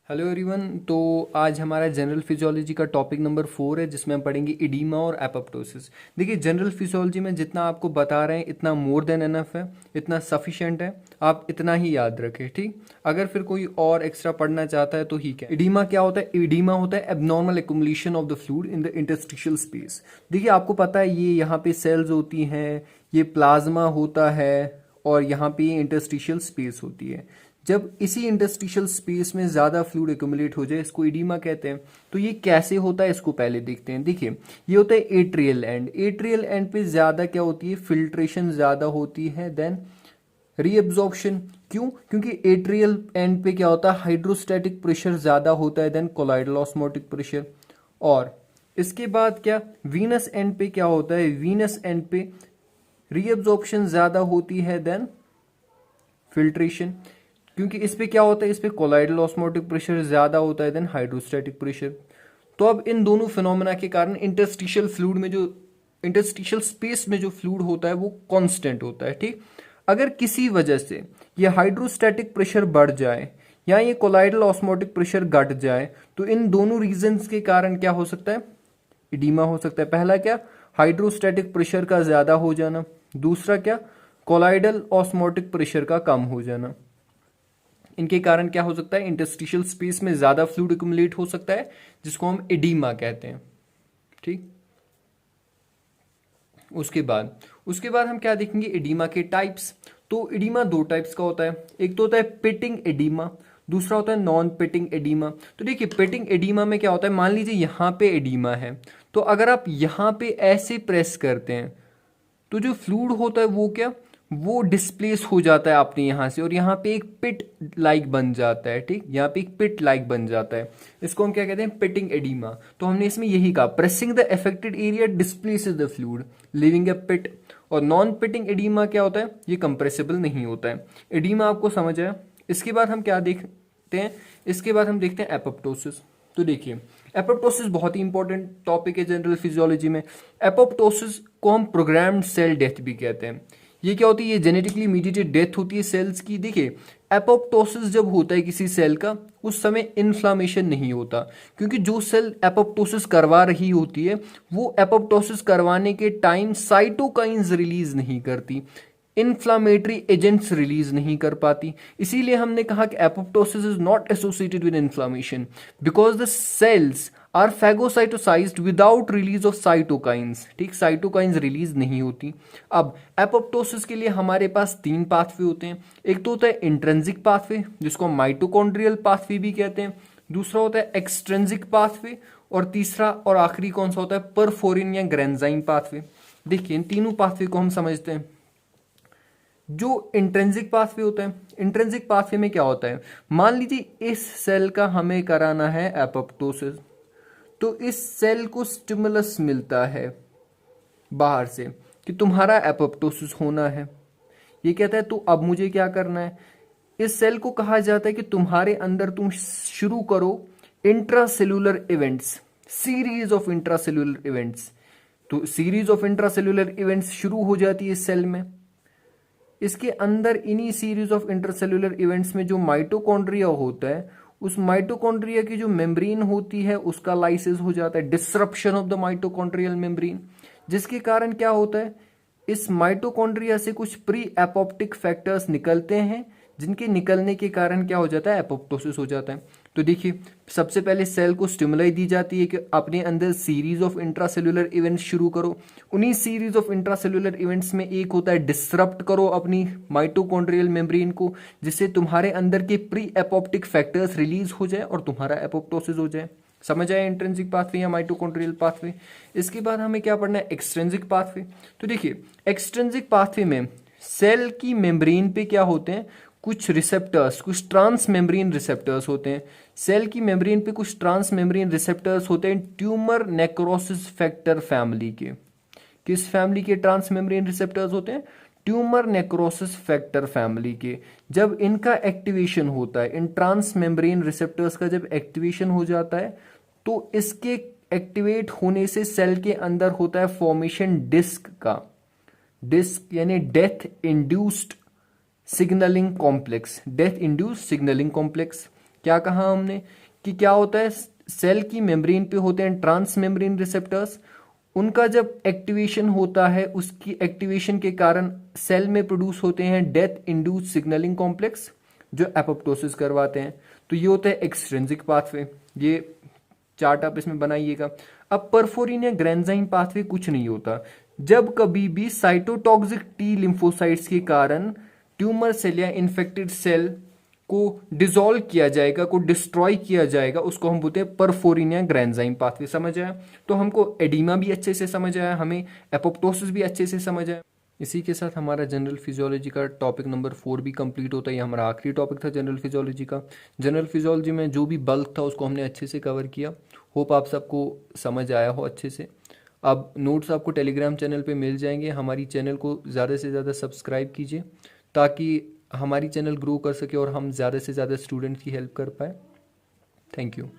Hello everyone. तो आज हमारा जनरल फिजियोलॉजी का टॉपिक नंबर 4 है, जिसमें हम पढ़ेंगे इडीमा और एपोप्टोसिस। देखिए, जनरल फिजियोलॉजी में जितना आपको बता रहे हैं इतना मोर देन एनफ है, इतना सफिशिएंट है। आप इतना ही याद रखें, ठीक। अगर फिर कोई और एक्स्ट्रा पढ़ना चाहता है तो ही क्या। इडीमा क्या होता है? इडीमा होता है abnormal accumulation of the fluid in the interstitial space. देखिए, आपको पता है ये यहाँ पे सेल्स होती हैं, ये प्लाज्मा होता है और यहाँ पे इंटरस्टिशियल स्पेस होती है। जब इसी इंटरस्टिशियल स्पेस में ज़्यादा फ्लूइड एक्यूमुलेट हो जाए, इसको इडीमा कहते हैं। तो ये कैसे होता है इसको पहले देखते हैं। देखिए, ये होता है एट्रियल एंड। एट्रियल एंड पे ज़्यादा क्या होती है? फिल्ट्रेशन ज़्यादा होती है देन रीअब्जॉर्प्शन। क्यों? क्योंकि एट्रियल एंड पे क्या होता है? हाइड्रोस्टैटिक प्रेशर ज़्यादा होता है देन कोलाइडल ऑस्मोटिक प्रेशर। और इसके बाद क्या, वीनस एंड पे क्या होता है? वीनस एंड पे रीअब्जॉर्प्शन ज़्यादा होती है देन फिल्ट्रेशन। क्योंकि इस पे क्या होता है? इस पे कोलाइडल ऑस्मोटिक प्रेशर ज्यादा होता है देन हाइड्रोस्टैटिक प्रेशर। तो अब इन दोनों फिनोमेना के कारण इंटरस्टिशियल फ्लूइड में जो इंटरस्टिशियल स्पेस में जो फ्लूइड होता है वो कांस्टेंट होता है, ठीक। अगर किसी वजह से ये हाइड्रोस्टैटिक प्रेशर बढ़ जाए या ये कोलाइडल ऑस्मोटिक प्रेशर घट जाए, तो इन दोनों रीजंस के कारण क्या हो सकता है? इडीमा हो सकता है। पहला क्या? हाइड्रोस्टैटिक प्रेशर का ज्यादा हो जाना। दूसरा क्या? कोलाइडल ऑस्मोटिक प्रेशर का कम हो जाना। इनके कारण क्या हो सकता है? इंटरस्टिशियल स्पेस में ज्यादा फ्लूइड एक्युमुलेट हो सकता है, जिसको हम एडीमा कहते हैं, ठीक। उसके बाद हम क्या देखेंगे? एडीमा के टाइप्स। तो एडीमा दो टाइप्स का होता है। एक तो होता है पिटिंग एडीमा, दूसरा होता है नॉन पिटिंग एडीमा। तो देखिए, पिटिंग एडीमा में क्या होता है? मान लीजिए यहां पे एडीमा है, तो अगर आप यहां पे ऐसे प्रेस करते हैं तो जो फ्लूइड होता है वो क्या, वो डिस्प्लेस हो जाता है अपने यहाँ से, और यहाँ पे एक पिट लाइक बन जाता है, ठीक। यहाँ पे एक पिट लाइक बन जाता है। इसको हम क्या कहते हैं? Pitting edema. तो हमने इसमें यही कहा, pressing the affected area displaces the fluid leaving a pit. और नॉन पिटिंग एडीमा क्या होता है? ये कंप्रेसिबल नहीं होता है। एडीमा आपको समझ आया। इसके बाद हम क्या देखते हैं? इसके बाद हम देखते हैं एपोप्टोसिस। तो देखिए, एपोप्टोसिस बहुत ही इंपॉर्टेंट टॉपिक है जनरल फिजियोलॉजी में। एपोप्टोसिस को हम प्रोग्राम्ड सेल डेथ भी कहते हैं। ये क्या होती है? ये जेनेटिकली मीडिएटेड डेथ होती है सेल्स की। देखिए, एपोप्टोसिस जब होता है किसी सेल का, उस समय इन्फ्लामेशन नहीं होता, क्योंकि जो सेल एपोप्टोसिस करवा रही होती है वो एपोप्टोसिस करवाने के टाइम साइटोकाइंस रिलीज नहीं करती, इन्फ्लामेटरी एजेंट्स रिलीज नहीं कर पाती। इसीलिए हमने कहा कि apoptosis is not associated with inflammation because the cells are phagocytosed without release of cytokines, ठीक। साइटोकाइंस रिलीज नहीं होती। अब एपोप्टोसिस के लिए हमारे पास तीन पाथवे होते हैं। एक तो होता है इंट्रिंसिक पाथवे, जिसको हम माइटोकॉन्ड्रियल पाथवे भी कहते हैं। दूसरा होता है एक्सट्रिंसिक पाथवे, और तीसरा और आखिरी कौन सा होता है? परफोरिन या ग्रेन्जाइम पाथवे। देखिए, इन तीनों पाथवे को हम समझते हैं। जो इंट्रिंसिक पाथवे होता है, इंट्रिंसिक पाथवे में क्या होता है? मान लीजिए इस सेल का हमें कराना है एपोप्टोसिस, तो इस सेल को स्टिमुलस मिलता है बाहर से कि तुम्हारा एपोप्टोसिस होना है। ये कहता है तो अब मुझे क्या करना है? इस सेल को कहा जाता है कि तुम्हारे अंदर तुम शुरू करो intracellular events, series of intracellular events. तो सीरीज ऑफ इंट्रासेल्यूलर इवेंट्स शुरू हो जाती है इस सेल में। इसके अंदर इन्हीं सीरीज ऑफ इंटरसेल्यूलर इवेंट्स में जो माइटोकॉन्ड्रिया होता है, उस माइटोकॉन्ड्रिया की जो मेम्ब्रेन होती है उसका लाइसिस हो जाता है, disruption of the mitochondrial membrane. जिसके कारण क्या होता है? इस माइटोकॉन्ड्रिया से कुछ प्री एपोप्टिक फैक्टर्स निकलते हैं, जिनके निकलने के कारण क्या हो जाता है? एपोप्टोसिस हो जाता है। तो देखिए, सबसे पहले सेल को स्टिमुलाई दी जाती है कि अपने अंदर सीरीज ऑफ इंट्रासेल्यूलर इवेंट्स शुरू करो। उन्हीं सीरीज ऑफ इंट्रासेल्यूलर इवेंट्स में एक होता है डिसरप्ट करो अपनी माइटोकॉन्ड्रियल मेम्ब्रेन को, जिससे तुम्हारे अंदर के प्री एपोप्टिक फैक्टर्स रिलीज हो जाए और तुम्हारा एपोप्टोसिस हो जाए। समझ आया इंट्रिंसिक पाथवे या माइटोकॉन्ड्रियल पाथवे। इसके बाद हमें क्या पढ़ना है? Extrinsic pathway. तो देखिए, एक्सट्रिंसिक पाथवे में सेल की मेम्ब्रेन पे क्या होते हैं? कुछ रिसेप्टर्स, कुछ ट्रांस मेम्ब्रेन रिसेप्टर्स होते हैं। सेल की मेम्ब्रेन पे कुछ ट्रांस मेम्ब्रेन रिसेप्टर्स होते हैं ट्यूमर नेक्रोसिस फैक्टर फैमिली के। किस फैमिली के ट्रांस मेम्ब्रेन रिसेप्टर्स होते हैं? ट्यूमर नेक्रोसिस फैक्टर फैमिली के। जब इनका एक्टिवेशन होता है, इन ट्रांस मेम्ब्रेन रिसेप्टर्स का जब एक्टिवेशन हो जाता है, तो इसके एक्टिवेट होने से सेल के अंदर होता है फॉर्मेशन डिस्क का। डिस्क यानी death induced signalling complex, death induced signalling complex. क्या कहा हमने कि क्या होता है, सेल की मेम्ब्रेन पे होते हैं ट्रांस मेम्ब्रेन रिसेप्टर्स, उनका जब एक्टिवेशन होता है उसकी एक्टिवेशन के कारण सेल में प्रोड्यूस होते हैं डेथ इंड्यूस सिग्नलिंग कॉम्प्लेक्स जो एपोप्टोसिस करवाते हैं। तो ये होता है एक्सट्रिंसिक पाथवे, ये चार्ट आप इसमें बनाइएगा। अब परफोरिन या ग्रेन्जाइम पाथवे कुछ नहीं होता, जब कभी भी साइटोटॉक्सिक टी लिम्फोसाइट्स के कारण ट्यूमर सेल या इन्फेक्टेड सेल को डिसॉल्व किया जाएगा, को डिस्ट्रॉय किया जाएगा, उसको हम बोलते हैं परफोरिन या ग्रेन्जाइम पाथवे। समझ आया? तो हमको एडिमा भी अच्छे से समझ आया, हमें एपोप्टोसिस भी अच्छे से समझ आया। इसी के साथ हमारा जनरल फिजियोलॉजी का टॉपिक नंबर 4 भी कंप्लीट होता है। ये हमारा आखिरी टॉपिक था जनरल फिजियोलॉजी का। जनरल फिजियोलॉजी में जो भी बल्क था उसको हमने अच्छे से कवर किया। होप आप सबको समझ आया हो अच्छे से। अब नोट्स आपको टेलीग्राम चैनल पे मिल जाएंगे। हमारी चैनल को ज़्यादा से ज़्यादा सब्सक्राइब कीजिए ताकि हमारी चैनल ग्रो कर सके और हम ज़्यादा से ज़्यादा स्टूडेंट्स की हेल्प कर पाए। Thank you.